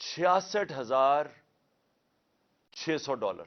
$66,600।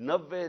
90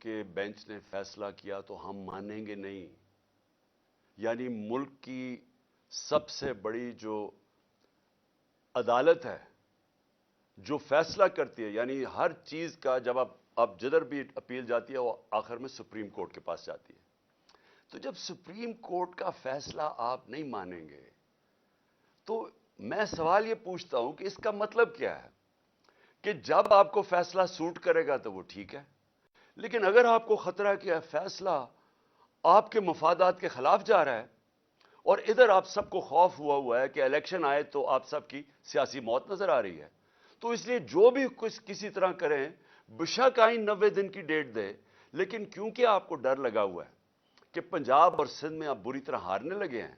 کے بینچ نے فیصلہ کیا تو ہم مانیں گے نہیں. یعنی ملک کی سب سے بڑی جو عدالت ہے جو فیصلہ کرتی ہے، یعنی ہر چیز کا جب اب جدھر بھی اپیل جاتی ہے وہ آخر میں سپریم کورٹ کے پاس جاتی ہے. تو جب سپریم کورٹ کا فیصلہ آپ نہیں مانیں گے تو میں سوال یہ پوچھتا ہوں کہ اس کا مطلب کیا ہے کہ جب آپ کو فیصلہ سوٹ کرے گا تو وہ ٹھیک ہے، لیکن اگر آپ کو خطرہ کہ فیصلہ آپ کے مفادات کے خلاف جا رہا ہے اور ادھر آپ سب کو خوف ہوا ہے کہ الیکشن آئے تو آپ سب کی سیاسی موت نظر آ رہی ہے، تو اس لیے جو بھی کسی طرح کریں بشک آئین 90 دن کی ڈیٹ دے، لیکن کیونکہ آپ کو ڈر لگا ہوا ہے کہ پنجاب اور سندھ میں آپ بری طرح ہارنے لگے ہیں،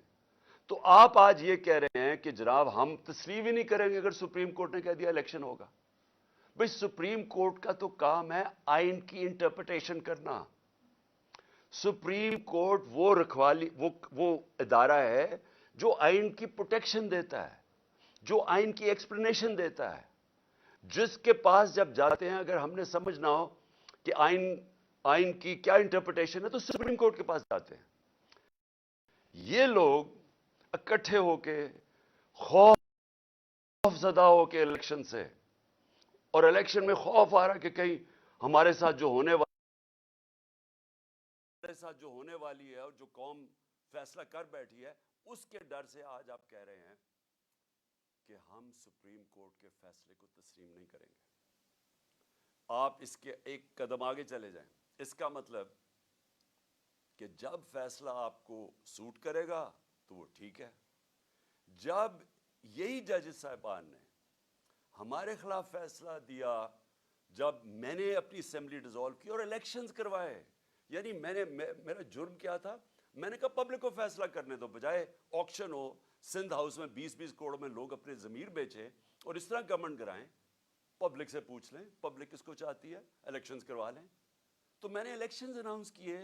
تو آپ آج یہ کہہ رہے ہیں کہ جناب ہم تسلیم ہی نہیں کریں گے اگر سپریم کورٹ نے کہہ دیا الیکشن ہوگا. بھئی سپریم کورٹ کا تو کام ہے آئین کی انٹرپریٹیشن کرنا. سپریم کورٹ وہ رکھوالی وہ ادارہ ہے جو آئین کی پروٹیکشن دیتا ہے، جو آئین کی ایکسپلینیشن دیتا ہے، جس کے پاس جب جاتے ہیں اگر ہم نے سمجھنا ہو کہ آئین کی کیا انٹرپریٹیشن ہے تو سپریم کورٹ کے پاس جاتے ہیں. یہ لوگ اکٹھے ہو کے خوف زدہ ہو کے الیکشن سے، اور الیکشن میں خوف آ رہا کہ کہیں ہمارے ساتھ جو ہونے والی ہے اور جو قوم فیصلہ کر بیٹھی ہے اس کے ڈر سے آج آپ کہہ رہے ہیں کہ ہم سپریم کورٹ کے فیصلے کو تسلیم نہیں کریں گے. آپ اس کے ایک قدم آگے چلے جائیں. اس کا مطلب کہ جب فیصلہ آپ کو سوٹ کرے گا تو وہ ٹھیک ہے. جب یہی ججز صاحبان نے ہمارے خلاف فیصلہ دیا، جب میں نے اپنی اسمبلی ڈیزالو کی اور الیکشنز کروائے، یعنی میرا جرم کیا تھا؟ میں نے کہا پبلک کو فیصلہ کرنے دو، بجائے آکشن ہو سندھ ہاؤس میں 20-20 کروڑ میں لوگ اپنے ضمیر بیچیں اور اس طرح گورنمنٹ کرائیں. پبلک سے پوچھ لیں پبلک کس کو چاہتی ہے، الیکشنز کروا لیں. تو میں نے الیکشنز اناؤنس کیے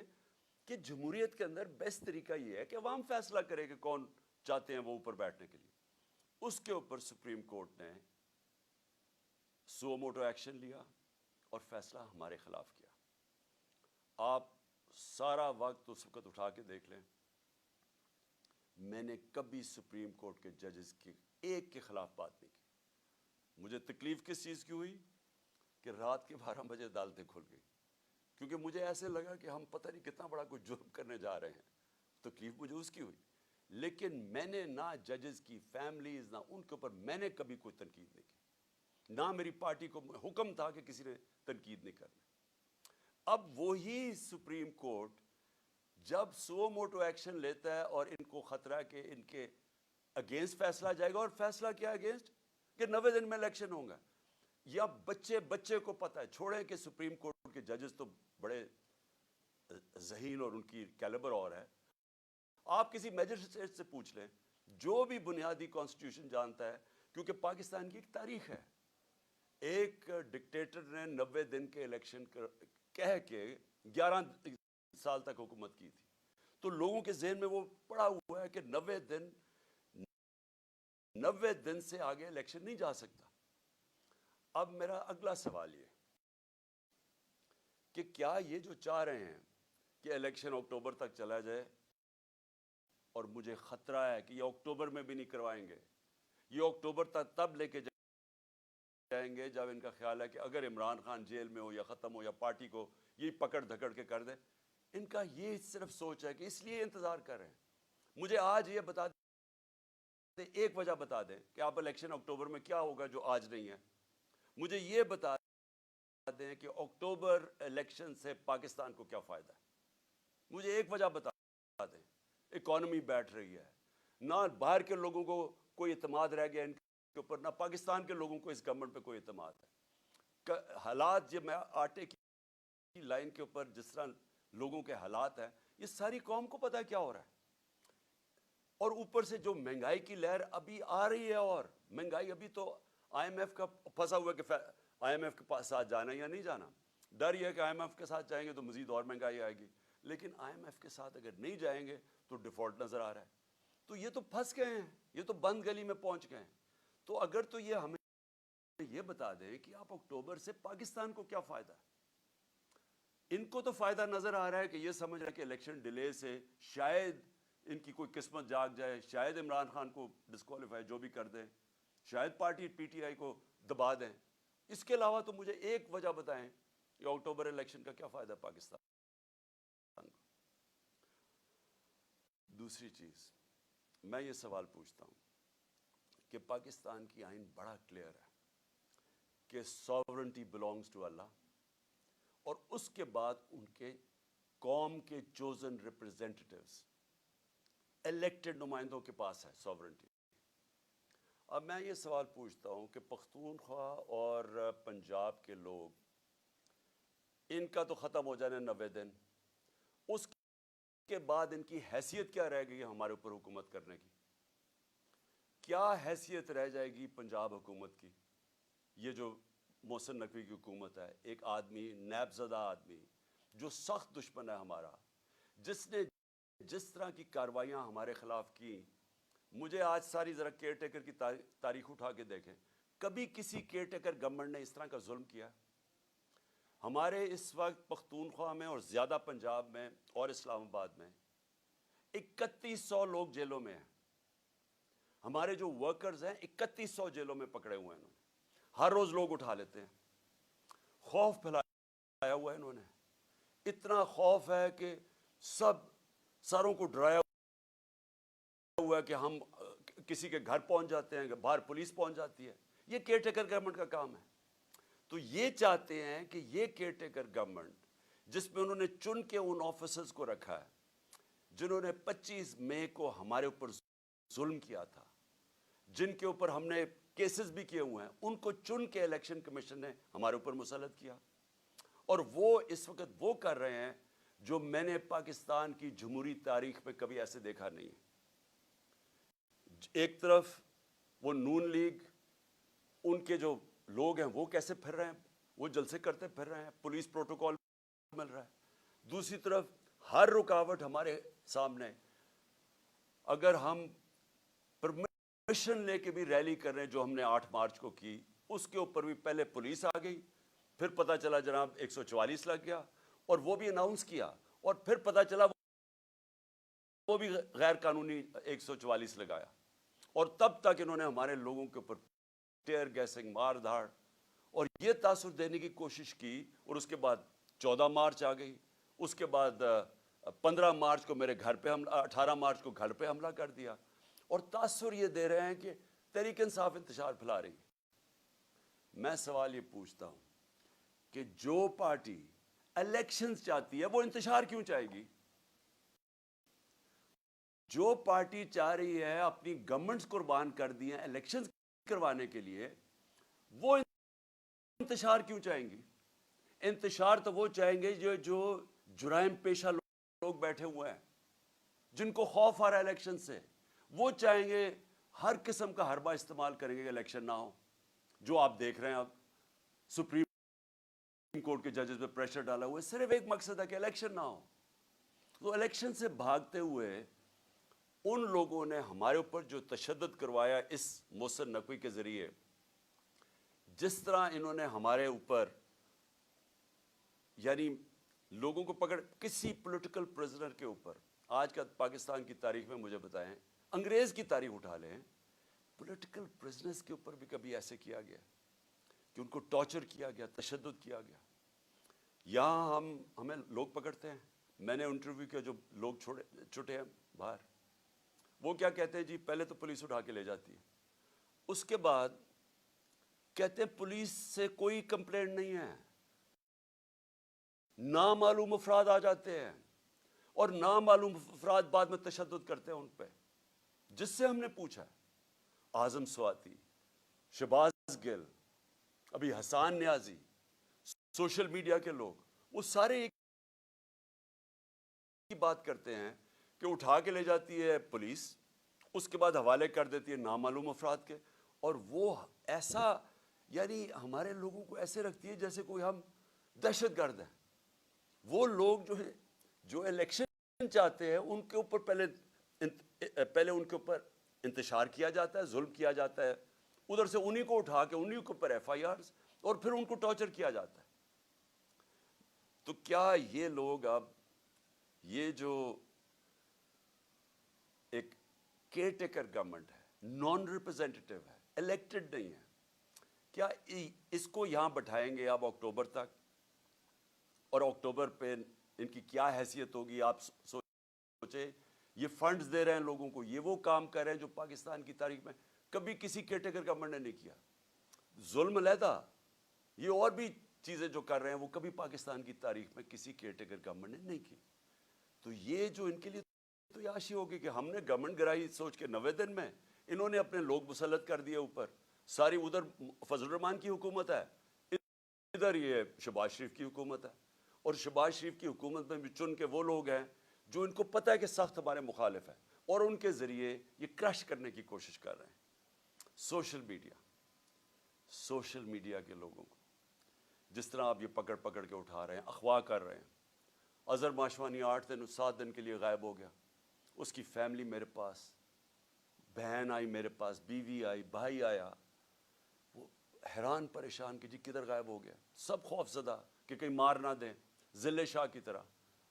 کہ جمہوریت کے اندر بیسٹ طریقہ یہ ہے کہ عوام فیصلہ کرے کہ کون چاہتے ہیں وہ اوپر بیٹھنے کے لیے. اس کے اوپر سپریم کورٹ نے سو موٹو ایکشن لیا اور فیصلہ ہمارے خلاف کیا. آپ سارا وقت اس وقت اٹھا کے دیکھ لیں، میں نے کبھی سپریم کورٹ کے ججز کی ایک کے خلاف بات نہیں کی. مجھے تکلیف کس چیز کی ہوئی کہ رات کے 12 بجے عدالتیں کھل گئی، کیونکہ مجھے ایسے لگا کہ ہم پتہ نہیں کتنا بڑا کوئی جرم کرنے جا رہے ہیں. تکلیف مجھے اس کی ہوئی، لیکن میں نے نہ ججز کی فیملیز نہ ان کے اوپر میں نے کبھی کوئی تنقید نہیں کی، نہ میری پارٹی کو حکم تھا کہ کسی نے تنقید نہیں کرنی. اب وہی سپریم کورٹ جب سو موٹو ایکشن لیتا ہے اور ان کو خطرہ کہ ان کے اگینسٹ فیصلہ جائے گا، اور فیصلہ کیا اگینسٹ کہ 90 دن میں الیکشن ہوں گا. یا بچے کو پتہ ہے، چھوڑیں کہ سپریم کورٹ کے ججز تو بڑے ذہین اور ان کی کیلیبر اور ہے. آپ کسی میجسٹریٹ سے پوچھ لیں جو بھی بنیادی کانسٹیٹیوشن جانتا ہے، کیونکہ پاکستان کی ایک تاریخ ہے. ایک ڈکٹیٹر نے 90 دن کے الیکشن کہہ کے 11 سال تک حکومت کی تھی، تو لوگوں کے ذہن میں وہ پڑا ہوا ہے کہ 90 دن سے آگے الیکشن نہیں جا سکتا. اب میرا اگلا سوال یہ کہ کیا یہ جو چاہ رہے ہیں کہ الیکشن اکتوبر تک چلا جائے، اور مجھے خطرہ ہے کہ یہ اکتوبر میں بھی نہیں کروائیں گے، یہ اکتوبر تک تب لے کے جائیں گے جب ان کا خیال ہے کہ اگر عمران خان جیل میں ہو یا ختم ہو یا پارٹی کو یہ پکڑ دھکڑ کے کر دے. ان کا یہ صرف سوچ ہے کہ اس لیے انتظار کر رہے ہیں. مجھے آج یہ بتا دیں، ایک وجہ بتا دیں کہ آپ الیکشن اکتوبر میں کیا ہوگا جو آج نہیں ہے. مجھے یہ بتا دیں کہ اکتوبر الیکشن سے پاکستان کو کیا فائدہ ہے. مجھے ایک وجہ بتا دیں. اکانومی بیٹھ رہی ہے، نہ باہر کے لوگوں کو کوئی اعتماد رہ گیا ان کے اوپر، نہ پاکستان کے لوگوں کو اس گورنمنٹ پہ کوئی اعتماد ہے. حالات جب میں آٹے کی لائن کے اوپر جس طرح لوگوں کے حالات ہیں، یہ ساری قوم کو پتہ ہے کیا ہو رہا ہے. اور اوپر سے جو مہنگائی کی لہر ابھی آ رہی ہے، اور مہنگائی ابھی تو آئی ایم ایف کا پھنسا ہوا ہے کہ آئی ایم ایف کے ساتھ جانا یا نہیں جانا. ڈر یہ ہے کہ آئی ایم ایف کے ساتھ جائیں گے تو مزید اور مہنگائی آئے گی، لیکن آئی ایم ایف کے ساتھ اگر نہیں جائیں گے تو ڈیفالٹ نظر آ رہا ہے. تو یہ تو پھنس گئے ہیں، یہ تو بند گلی میں پہنچ گئے ہیں. تو اگر تو یہ ہمیں یہ بتا دیں کہ آپ اکتوبر سے پاکستان کو کیا فائدہ ہے. ان کو تو فائدہ نظر آ رہا ہے کہ یہ سمجھ رہے ہیں کہ الیکشن ڈیلے سے شاید ان کی کوئی قسمت جاگ جائے، شاید عمران خان کو ڈسکوالیفائی جو بھی کر دیں، شاید پارٹی پی ٹی آئی کو دبا دیں۔ اس کے علاوہ تو مجھے ایک وجہ بتائیں کہ اکتوبر الیکشن کا کیا فائدہ پاکستان کو؟ دوسری چیز میں یہ سوال پوچھتا ہوں کہ پاکستان کی آئین بڑا کلیئر ہے کہ ساورنٹی بلانگز ٹو اللہ، اور اس کے بعد ان کے قوم کے چوزن ریپرزینٹیٹیوز، الیکٹڈ نمائندوں کے پاس ہے ساورنٹی۔ اب میں یہ سوال پوچھتا ہوں کہ پختونخوا اور پنجاب کے لوگ، ان کا تو ختم ہو جانا 90 دن، اس کے بعد ان کی حیثیت کیا رہ گئی ہے ہمارے اوپر حکومت کرنے کی؟ کیا حیثیت رہ جائے گی پنجاب حکومت کی؟ یہ جو محسن نقوی کی حکومت ہے، ایک آدمی، نیب زدہ آدمی جو سخت دشمن ہے ہمارا، جس نے جس طرح کی کارروائیاں ہمارے خلاف کی، مجھے آج ساری ذرا کیئر ٹیکر کی تاریخ اٹھا کے دیکھیں، کبھی کسی کیئر ٹیکر گورنمنٹ نے اس طرح کا ظلم کیا؟ ہمارے اس وقت پختونخوا میں اور زیادہ پنجاب میں اور اسلام آباد میں 3100 لوگ جیلوں میں ہیں۔ ہمارے جو ورکرز ہیں 3100 جیلوں میں پکڑے ہوئے ہیں، انہوں نے ہر روز لوگ اٹھا لیتے ہیں، خوف پھیلایا ہوا ہے انہوں نے، اتنا خوف ہے کہ سب سروں کو ڈرایا ہوا ہے کہ ہم کسی کے گھر پہنچ جاتے ہیں، باہر پولیس پہنچ جاتی ہے۔ یہ کیئر ٹیکر گورنمنٹ کا کام ہے۔ تو یہ چاہتے ہیں کہ یہ کیئر ٹیکر گورنمنٹ، جس میں انہوں نے چن کے ان آفیسرز کو رکھا ہے جنہوں نے 25 مئی کو ہمارے اوپر ظلم کیا تھا، جن کے اوپر ہم نے کیسز بھی کیے ہوئے ہیں، ان کو چن کے الیکشن کمیشن نے ہمارے اوپر مسلط کیا، اور وہ اس وقت وہ کر رہے ہیں جو میں نے پاکستان کی جمہوری تاریخ میں کبھی ایسے دیکھا نہیں ہے۔ ایک طرف وہ نون لیگ، ان کے جو لوگ ہیں وہ کیسے پھر رہے ہیں، وہ جلسے کرتے پھر رہے ہیں، پولیس پروٹوکول مل رہا ہے۔ دوسری طرف ہر رکاوٹ ہمارے سامنے، اگر ہم پرمیشن لے کے بھی ریلی کر رہے ہیں جو ہم نے 8 مارچ کو کی، اس کے اوپر بھی پہلے پولیس آ گئی، پھر پتہ چلا جناب 144 لگ گیا، اور وہ بھی اناؤنس کیا، اور پھر پتہ چلا وہ بھی غیر قانونی 144 لگایا، اور تب تک انہوں نے ہمارے لوگوں کے اوپر ٹیئر گیسنگ، مار دھاڑ اور یہ تاثر دینے کی کوشش کی، اور اس کے بعد 14 مارچ آ گئی، اس کے بعد 15 مارچ کو میرے گھر پہ حملہ، 18 مارچ کو گھر پہ حملہ کر دیا، اور تاثر یہ دے رہے ہیں کہ تحریک انصاف انتشار پھیلا رہی ہے۔ میں سوال یہ پوچھتا ہوں کہ جو پارٹی الیکشنز چاہتی ہے وہ انتشار کیوں چاہے گی؟ جو پارٹی چاہ رہی ہے اپنی گورنمنٹس قربان کر دی ہیں الیکشنز کروانے کے لیے، وہ انتشار کیوں چاہیں گی؟ انتشار تو وہ چاہیں گے جو جرائم پیشہ لوگ بیٹھے ہوئے ہیں، جن کو خوف آ رہا ہے الیکشن سے، وہ چاہیں گے، ہر قسم کا حربہ استعمال کریں گے کہ الیکشن نہ ہو۔ جو آپ دیکھ رہے ہیں اب سپریم کورٹ کے ججز پہ پریشر ڈالا ہوا ہے، صرف ایک مقصد ہے کہ الیکشن نہ ہو۔ تو الیکشن سے بھاگتے ہوئے ان لوگوں نے ہمارے اوپر جو تشدد کروایا اس محسن نقوی کے ذریعے، جس طرح انہوں نے ہمارے اوپر یعنی لوگوں کو پکڑ، کسی پولیٹیکل پرزنر کے اوپر، آج کا پاکستان کی تاریخ میں مجھے بتائیں، انگریز کی تاریخ اٹھا لیں، پولیٹیکل پرزنرز کے اوپر بھی کبھی ایسے کیا گیا کہ ان کو ٹارچر کیا گیا، تشدد کیا گیا؟ یہاں ہمیں لوگ پکڑتے ہیں، میں نے انٹرویو کیا جو لوگ چھوٹے ہیں باہر، وہ کیا کہتے ہیں جی، پہلے تو پولیس اٹھا کے لے جاتی ہے، اس کے بعد کہتے ہیں پولیس سے کوئی کمپلینٹ نہیں ہے، نامعلوم افراد آ جاتے ہیں اور نامعلوم افراد بعد میں تشدد کرتے ہیں ان پہ۔ جس سے ہم نے پوچھا ہے، اعظم سواتی، شہباز گل، ابھی حسان نیازی، سوشل میڈیا کے لوگ، وہ سارے ایک کی بات کرتے ہیں کہ اٹھا کے لے جاتی ہے پولیس، اس کے بعد حوالے کر دیتی ہے نامعلوم افراد کے، اور وہ ایسا یعنی ہمارے لوگوں کو ایسے رکھتی ہے جیسے کوئی ہم دہشت گرد ہیں۔ وہ لوگ جو ہیں جو الیکشن چاہتے ہیں، ان کے اوپر پہلے ان کے اوپر انتشار کیا جاتا ہے، ظلم کیا جاتا ہے، ادھر سے انہی کو اٹھا کے انہی کے اوپر ایف آئی آرز، اور پھر ان کو ٹارچر کیا جاتا ہے۔ تو کیا یہ لوگ اب یہ جو ایک کیئر ٹیکر گورنمنٹ ہے، نان ریپرزینٹیٹیو ہے، الیکٹڈ نہیں ہے، کیا اس کو یہاں بٹھائیں گے اب اکتوبر تک؟ اور اکتوبر پہ ان کی کیا حیثیت ہوگی؟ آپ سوچے، یہ فنڈز دے رہے ہیں لوگوں کو، یہ وہ کام کر رہے ہیں جو پاکستان کی تاریخ میں کبھی کسی کیئر ٹیکر گورنمنٹ نے نہیں کیا. ظلم علیحدہ، یہ اور بھی چیزیں جو کر رہے ہیں وہ کبھی پاکستان کی تاریخ میں کسی کیئر ٹیکر گورنمنٹ نے نہیں کی. تو یہ جو ان کے لیے تو یاشی ہوگی کہ ہم نے گورنمنٹ گرائی سوچ کے 90 دن میں انہوں نے اپنے لوگ مسلط کر دیے اوپر. ساری ادھر فضل الرحمان کی حکومت ہے، ادھر یہ شہباز شریف کی حکومت ہے، اور شہباز شریف کی حکومت میں بھی چن کے وہ لوگ ہیں جو ان کو پتہ ہے کہ سخت ہمارے مخالف ہیں، اور ان کے ذریعے یہ کرش کرنے کی کوشش کر رہے ہیں. سوشل میڈیا کے لوگوں کو جس طرح آپ یہ پکڑ پکڑ کے اٹھا رہے ہیں، اغوا کر رہے ہیں. اظہر ماشوانی 8 دن 7 دن کے لیے غائب ہو گیا، اس کی فیملی میرے پاس، بہن آئی میرے پاس، بیوی آئی، بھائی آیا، وہ حیران پریشان کہ جی کدھر غائب ہو گیا. سب خوف زدہ کہ کہیں مار نہ دیں، ضلع شاہ کی طرح.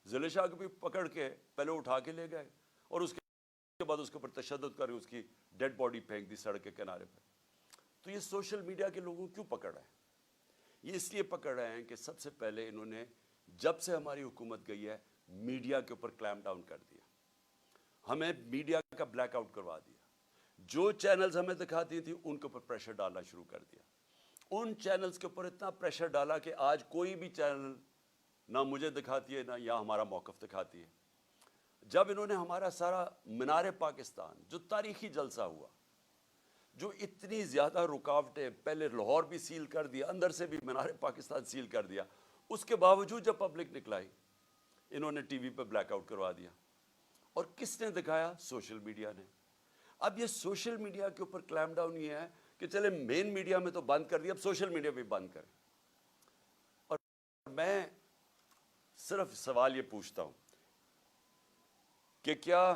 ضلع شاہ کو بھی پکڑ کے پہلے اٹھا کے لے گئے اور اس کے بعد اس کے اوپر تشدد کر اس کی ڈیڈ باڈی پھینک دی سڑک کے کنارے پہ. تو یہ سوشل میڈیا کے لوگوں کیوں پکڑ رہے ہیں؟ یہ اس لیے پکڑ رہے ہیں کہ سب سے پہلے انہوں نے جب سے ہماری حکومت گئی ہے میڈیا کے اوپر کلیمپ ڈاؤن کر دیا، ہمیں میڈیا کا بلیک آؤٹ کروا دیا. جو چینلز ہمیں دکھاتی تھیں ان کے اوپر پریشر ڈالنا شروع کر دیا. ان چینلز کے اوپر اتنا پریشر ڈالا کہ آج کوئی بھی چینل نہ مجھے دکھاتی ہے نہ یا ہمارا موقف دکھاتی ہے. جب انہوں نے ہمارا سارا مینار پاکستان جو تاریخی جلسہ ہوا، جو اتنی زیادہ رکاوٹیں، پہلے لاہور بھی سیل کر دیا، اندر سے بھی مینار پاکستان سیل کر دیا، اس کے باوجود جب پبلک نکلائی انہوں نے ٹی وی پہ بلیک آؤٹ کروا دیا. اور کس نے دکھایا؟ سوشل میڈیا نے. اب یہ سوشل میڈیا کے اوپر کلیمپ ڈاؤن یہ ہے کہ چلے مین میڈیا میں تو بند کر دیا، اب سوشل میڈیا بھی بند کریں. اور میں صرف سوال یہ پوچھتا ہوں کہ کیا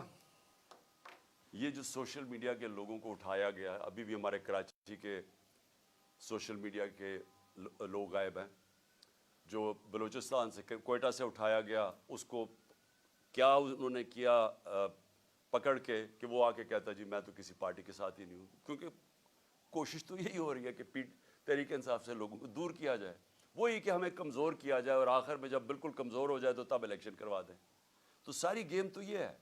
یہ جو سوشل میڈیا کے لوگوں کو اٹھایا گیا، ابھی بھی ہمارے کراچی کے سوشل میڈیا کے لوگ غائب ہیں، جو بلوچستان سے کوئٹہ سے اٹھایا گیا، اس کو کیا انہوں نے کیا پکڑ کے کہ وہ آ کے کہتا جی میں تو کسی پارٹی کے ساتھ ہی نہیں ہوں. کیونکہ کوشش تو یہی ہو رہی ہے کہ تحریک انصاف سے لوگوں کو دور کیا جائے، وہی کہ ہمیں کمزور کیا جائے اور آخر میں جب بالکل کمزور ہو جائے تو تب الیکشن کروا دیں. تو ساری گیم تو یہ ہے.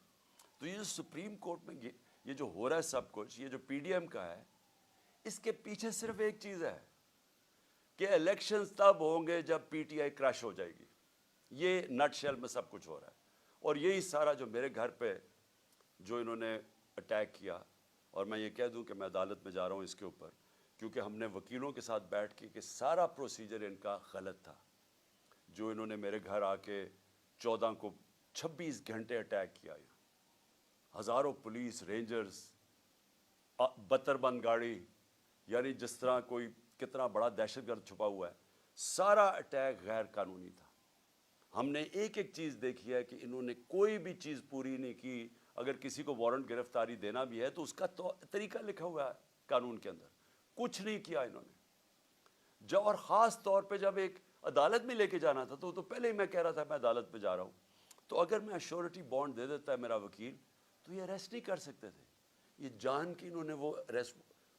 تو یہ جو سپریم کورٹ میں یہ جو ہو رہا ہے سب کچھ، یہ جو پی ڈی ایم کا ہے، اس کے پیچھے صرف ایک چیز ہے کہ الیکشنز تب ہوں گے جب پی ٹی آئی کریش ہو جائے گی. یہ نٹ شیل میں سب کچھ ہو رہا ہے. اور یہی سارا جو میرے گھر پہ جو انہوں نے اٹیک کیا، اور میں یہ کہہ دوں کہ میں عدالت میں جا رہا ہوں اس کے اوپر، کیونکہ ہم نے وکیلوں کے ساتھ بیٹھ کے کہ سارا پروسیجر ان کا غلط تھا. جو انہوں نے میرے گھر آ کے 14 کو 26 گھنٹے اٹیک کیا، ہزاروں پولیس رینجرز، 72 بند گاڑی، یعنی جس طرح کوئی کتنا بڑا دہشت گرد چھپا ہوا ہے، سارا اٹیک غیر قانونی تھا. ہم نے ایک ایک چیز دیکھی ہے کہ انہوں نے کوئی بھی چیز پوری نہیں کی. اگر کسی کو وارنٹ گرفتاری دینا بھی ہے تو اس کا طریقہ لکھا ہوا ہے قانون کے اندر، کچھ نہیں کیا انہوں نے. جب اور خاص طور پہ جب ایک عدالت میں لے کے جانا تھا تو پہلے ہی میں کہہ رہا تھا میں عدالت پہ جا رہا ہوں، تو اگر میں ایشورٹی بانڈ دے دیتا ہے میرا وکیل تو یہ اریسٹ نہیں کر سکتے تھے. یہ جان کے انہوں نے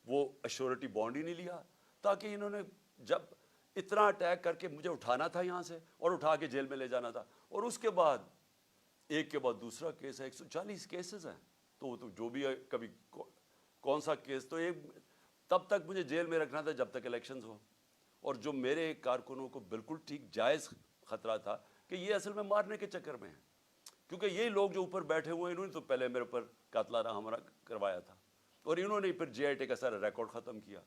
وہ ایشورٹی بانڈ ہی نہیں لیا، تاکہ انہوں نے جب اتنا اٹیک کر کے مجھے اٹھانا تھا یہاں سے اور اٹھا کے جیل میں لے جانا تھا، اور اس کے بعد ایک کے بعد دوسرا کیس ہے، 140 کیسز ہیں. تو وہ تو جو بھی ہے، کبھی کون سا کیس، تو ایک تب تک مجھے جیل میں رکھنا تھا جب تک الیکشنز ہو. اور جو میرے کارکنوں کو بالکل ٹھیک جائز خطرہ تھا کہ یہ اصل میں مارنے کے چکر میں ہیں، کیونکہ یہی لوگ جو اوپر بیٹھے ہوئے ہیں انہوں نے تو پہلے میرے اوپر قاتلانہ حملہ کروایا تھا، اور انہوں نے پھر جے آئی ٹی کا سارا ریکارڈ ختم کیا.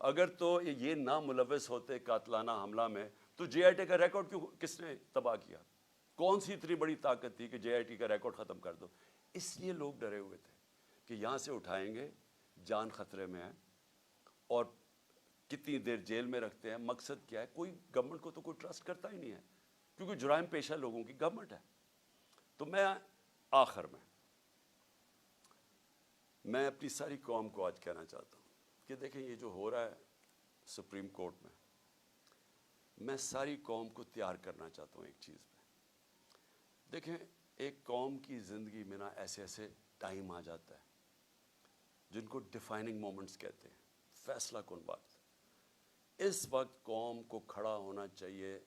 اگر تو یہ نہ ملوث ہوتے قاتلانہ حملہ میں تو جے آئی ٹی کا ریکارڈ کس نے تباہ کیا؟ کون سی اتنی بڑی طاقت تھی کہ جے آئی ٹی کا ریکارڈ ختم کر دو؟ اس لیے لوگ ڈرے ہوئے تھے کہ یہاں سے اٹھائیں گے، جان خطرے میں ہے، اور کتنی دیر جیل میں رکھتے ہیں. مقصد کیا ہے؟ کوئی گورنمنٹ کو تو کوئی ٹرسٹ کرتا ہی نہیں ہے، کیونکہ جرائم پیشہ لوگوں کی گورنمنٹ ہے. تو میں آخر میں اپنی ساری قوم کو آج کہنا چاہتا ہوں کہ دیکھیں یہ جو ہو رہا ہے سپریم کورٹ میں، میں ساری قوم کو تیار کرنا چاہتا ہوں ایک چیز پہ. دیکھیں ایک قوم کی زندگی میں نا ایسے ایسے ٹائم آ جاتا ہے جن کو ڈیفائننگ مومنٹس کہتے ہیں, فیصلہ کن وقت. اس وقت قوم کو کھڑا ہونا چاہیے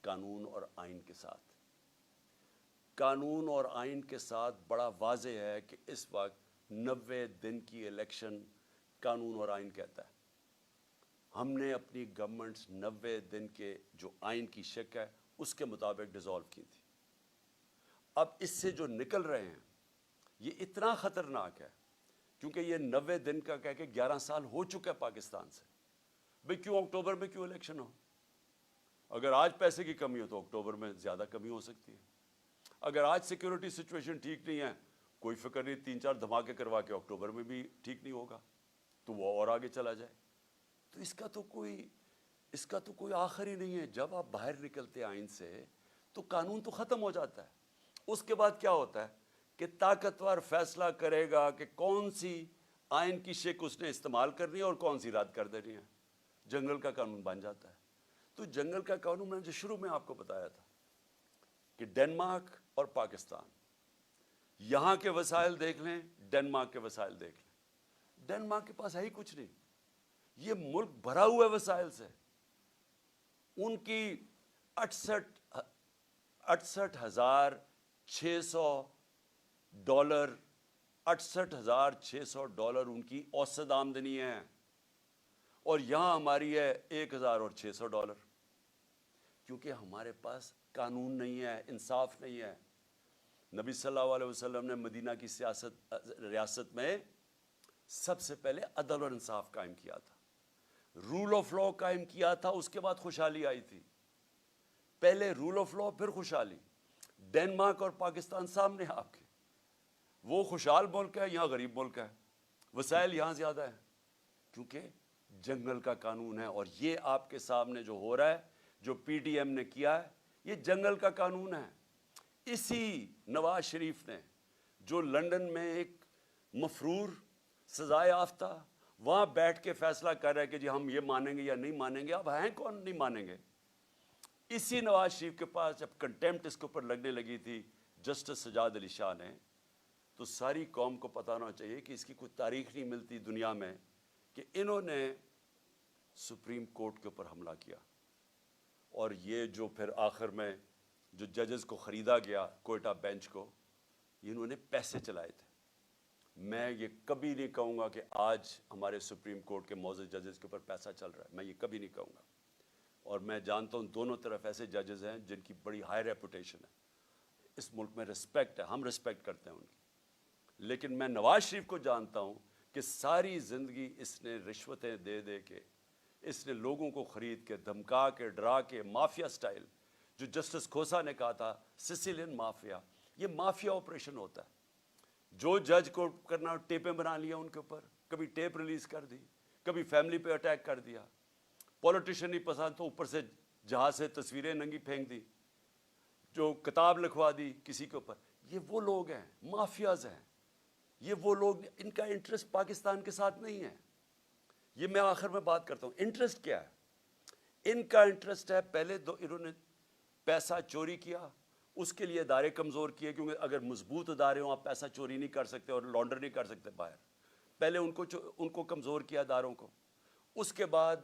قانون اور آئین کے ساتھ. قانون اور آئین کے ساتھ بڑا واضح ہے کہ اس وقت 90 دن کی الیکشن قانون اور آئین کہتا ہے. ہم نے اپنی گورنمنٹس 90 دن کے جو آئین کی شک ہے اس کے مطابق ڈیزالو کی تھی. اب اس سے جو نکل رہے ہیں یہ اتنا خطرناک ہے کیونکہ یہ 90 دن کا کہہ کے 11 سال ہو چکا ہے پاکستان سے. بھئی کیوں اکتوبر میں کیوں الیکشن ہو؟ اگر آج پیسے کی کمی ہو تو اکتوبر میں زیادہ کمی ہو سکتی ہے. اگر آج سیکیورٹی سچویشن ٹھیک نہیں ہے, کوئی فکر نہیں 3-4 دھماکے کروا کے اکتوبر میں بھی ٹھیک نہیں ہوگا تو وہ اور آگے چلا جائے. تو اس کا تو کوئی آخر ہی نہیں ہے. جب آپ باہر نکلتے آئین سے تو قانون تو ختم ہو جاتا ہے. اس کے بعد کیا ہوتا ہے کہ طاقتور فیصلہ کرے گا کہ کون سی آئین کی شک اس نے استعمال کرنی ہے اور کون سی رد کر دینی ہے. جنگل کا قانون بن جاتا ہے. تو جنگل کا قانون میں نے جو شروع میں آپ کو بتایا تھا کہ ڈنمارک اور پاکستان, یہاں کے وسائل دیکھ لیں, ڈنمارک کے وسائل دیکھ لیں. ڈنمارک کے پاس ہے ہی کچھ نہیں. یہ ملک بھرا ہوا ہے وسائل سے. ان کی 68,600 ڈالر $68,600 ان کی اوسط آمدنی ہے, اور یہاں ہماری ہے $1,600. کیونکہ ہمارے پاس قانون نہیں ہے, انصاف نہیں ہے. نبی صلی اللہ علیہ وسلم نے مدینہ کی ریاست میں سب سے پہلے عدل اور انصاف قائم کیا تھا, رول آف لا قائم کیا تھا. اس کے بعد خوشحالی آئی تھی. پہلے رول آف لا پھر خوشحالی. ڈنمارک اور پاکستان سامنے آپ کے, وہ خوشحال ملک ہے, یہاں غریب ملک ہے. وسائل یہاں زیادہ ہیں کیونکہ جنگل کا قانون ہے. اور یہ آپ کے سامنے جو ہو رہا ہے, جو پی ٹی ایم نے کیا ہے, یہ جنگل کا قانون ہے. اسی نواز شریف نے جو لندن میں ایک مفرور سزائے یافتہ وہاں بیٹھ کے فیصلہ کر رہا ہے کہ جی ہم یہ مانیں گے یا نہیں مانیں گے. اب ہیں کون نہیں مانیں گے؟ اسی نواز شریف کے پاس جب کنٹیمپٹ اس کے اوپر لگنے لگی تھی جسٹس سجاد علی شاہ نے, تو ساری قوم کو پتہ ہونا چاہیے کہ اس کی کوئی تاریخ نہیں ملتی دنیا میں کہ انہوں نے سپریم کورٹ کے اوپر حملہ کیا. اور یہ جو پھر آخر میں جو ججز کو خریدا گیا کوئٹہ بینچ کو, انہوں نے پیسے چلائے تھے. میں یہ کبھی نہیں کہوں گا کہ آج ہمارے سپریم کورٹ کے معزز ججز کے اوپر پیسہ چل رہا ہے, میں یہ کبھی نہیں کہوں گا. اور میں جانتا ہوں دونوں طرف ایسے ججز ہیں جن کی بڑی ہائی ریپوٹیشن ہے, اس ملک میں رسپیکٹ ہے, ہم رسپیکٹ کرتے ہیں ان کی. لیکن میں نواز شریف کو جانتا ہوں کہ ساری زندگی اس نے رشوتیں دے دے کے, اس نے لوگوں کو خرید کے, دھمکا کے, ڈرا کے, مافیا سٹائل, جو جسٹس کھوسا نے کہا تھا سسیلین مافیا, یہ مافیا آپریشن ہوتا ہے. جو جج کو کرنا ٹیپیں بنا لیا ان کے اوپر, کبھی ٹیپ ریلیز کر دی, کبھی فیملی پہ اٹیک کر دیا, پولیٹیشین نہیں پسند تو اوپر سے جہاز سے تصویریں ننگی پھینک دی, جو کتاب لکھوا دی کسی کے اوپر. یہ وہ لوگ ہیں, مافیاز ہیں. یہ وہ لوگ, ان کا انٹرسٹ پاکستان کے ساتھ نہیں ہے. یہ میں آخر میں بات کرتا ہوں انٹرسٹ کیا ہے. ان کا انٹرسٹ ہے پہلے انہوں نے پیسہ چوری کیا, اس کے لیے ادارے کمزور کیے, کیونکہ اگر مضبوط ادارے ہوں آپ پیسہ چوری نہیں کر سکتے اور لانڈر نہیں کر سکتے باہر. پہلے ان کو کمزور کیا اداروں کو. اس کے بعد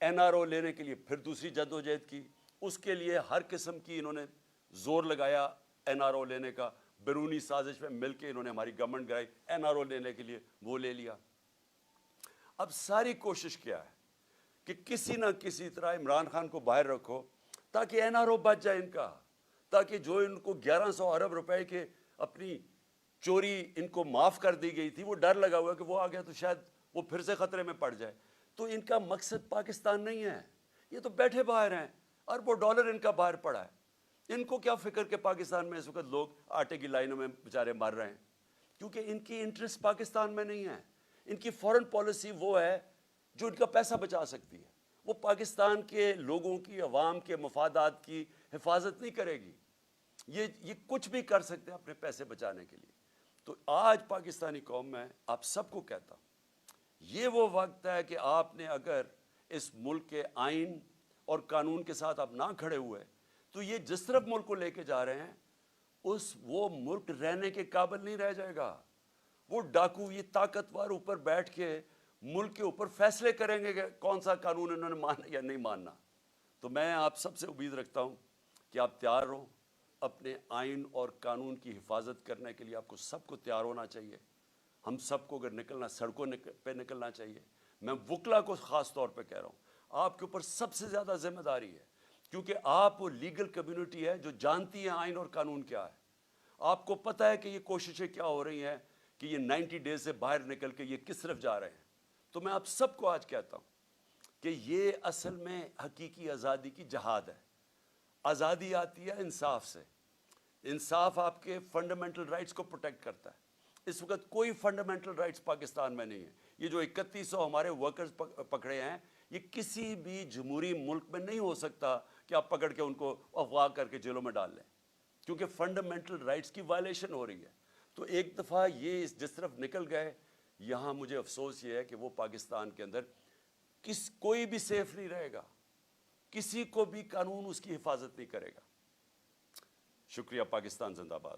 این آر او لینے کے لیے پھر دوسری جدوجہد کی, اس کے لیے ہر قسم کی انہوں نے زور لگایا این آر او لینے کا. بیرونی سازش میں مل کے انہوں نے ہماری گورنمنٹ گرائی این آر او لینے کے لیے, وہ لے لیا. اب ساری کوشش کیا ہے کہ کسی نہ کسی طرح عمران خان کو باہر رکھو تاکہ این آر او بچ جائے ان کا, تاکہ جو ان کو 1100 ارب روپے کے اپنی چوری ان کو معاف کر دی گئی تھی, وہ ڈر لگا ہوا کہ وہ آ گیا تو شاید وہ پھر سے خطرے میں پڑ جائے. تو ان کا مقصد پاکستان نہیں ہے, یہ تو بیٹھے باہر ہیں, اربوں ڈالر ان کا باہر پڑا ہے. ان کو کیا فکر کہ پاکستان میں اس وقت لوگ آٹے کی لائنوں میں بیچارے مر رہے ہیں, کیونکہ ان کی انٹرسٹ پاکستان میں نہیں ہے. ان کی فورن پالیسی وہ ہے جو ان کا پیسہ بچا سکتی ہے, وہ پاکستان کے لوگوں کی, عوام کے مفادات کی حفاظت نہیں کرے گی. یہ کچھ بھی کر سکتے ہیں اپنے پیسے بچانے کے لیے. تو آج پاکستانی قوم میں آپ سب کو کہتا ہوں, یہ وہ وقت ہے کہ آپ نے اگر اس ملک کے آئین اور قانون کے ساتھ آپ نہ کھڑے ہوئے تو یہ جس طرف ملک کو لے کے جا رہے ہیں وہ ملک رہنے کے قابل نہیں رہ جائے گا. وہ ڈاکو یہ طاقتور اوپر بیٹھ کے ملک کے اوپر فیصلے کریں گے کہ کون سا قانون انہوں نے ماننا یا نہیں ماننا. تو میں آپ سب سے امید رکھتا ہوں کہ آپ تیار رہو. اپنے آئین اور قانون کی حفاظت کرنے کے لیے آپ کو سب کو تیار ہونا چاہیے. ہم سب کو اگر نکلنا سڑکوں پہ نکلنا چاہیے. میں وکلا کو خاص طور پہ کہہ رہا ہوں آپ کے اوپر سب سے زیادہ ذمہ داری ہے, کیونکہ آپ وہ لیگل کمیونٹی ہے جو جانتی ہے آئین اور قانون کیا ہے. آپ کو پتہ ہے کہ یہ کوششیں کیا ہو رہی ہیں کہ یہ 90 ڈیز سے باہر نکل کے یہ کس طرف جا رہے ہیں. تو میں آپ سب کو آج کہتا ہوں کہ یہ اصل میں حقیقی آزادی کی جہاد ہے. آزادی آتی ہے انصاف سے. انصاف آپ کے فنڈامنٹل رائٹس کو پروٹیکٹ کرتا ہے. اس وقت کوئی فنڈامنٹل رائٹس پاکستان میں نہیں ہے. یہ جو 3100 ہمارے ورکرز پکڑے ہیں یہ کسی بھی جمہوری ملک میں نہیں ہو سکتا کہ آپ پکڑ کے ان کو اغوا کر کے جیلوں میں ڈال لیں, کیونکہ فنڈامنٹل رائٹس کی وائلیشن ہو رہی ہے. تو ایک دفعہ یہ جس طرف نکل گئے, یہاں مجھے افسوس یہ ہے کہ وہ پاکستان کے اندر کوئی بھی سیف نہیں رہے گا, کسی کو بھی قانون اس کی حفاظت نہیں کرے گا. شکریہ. پاکستان زندہ باد.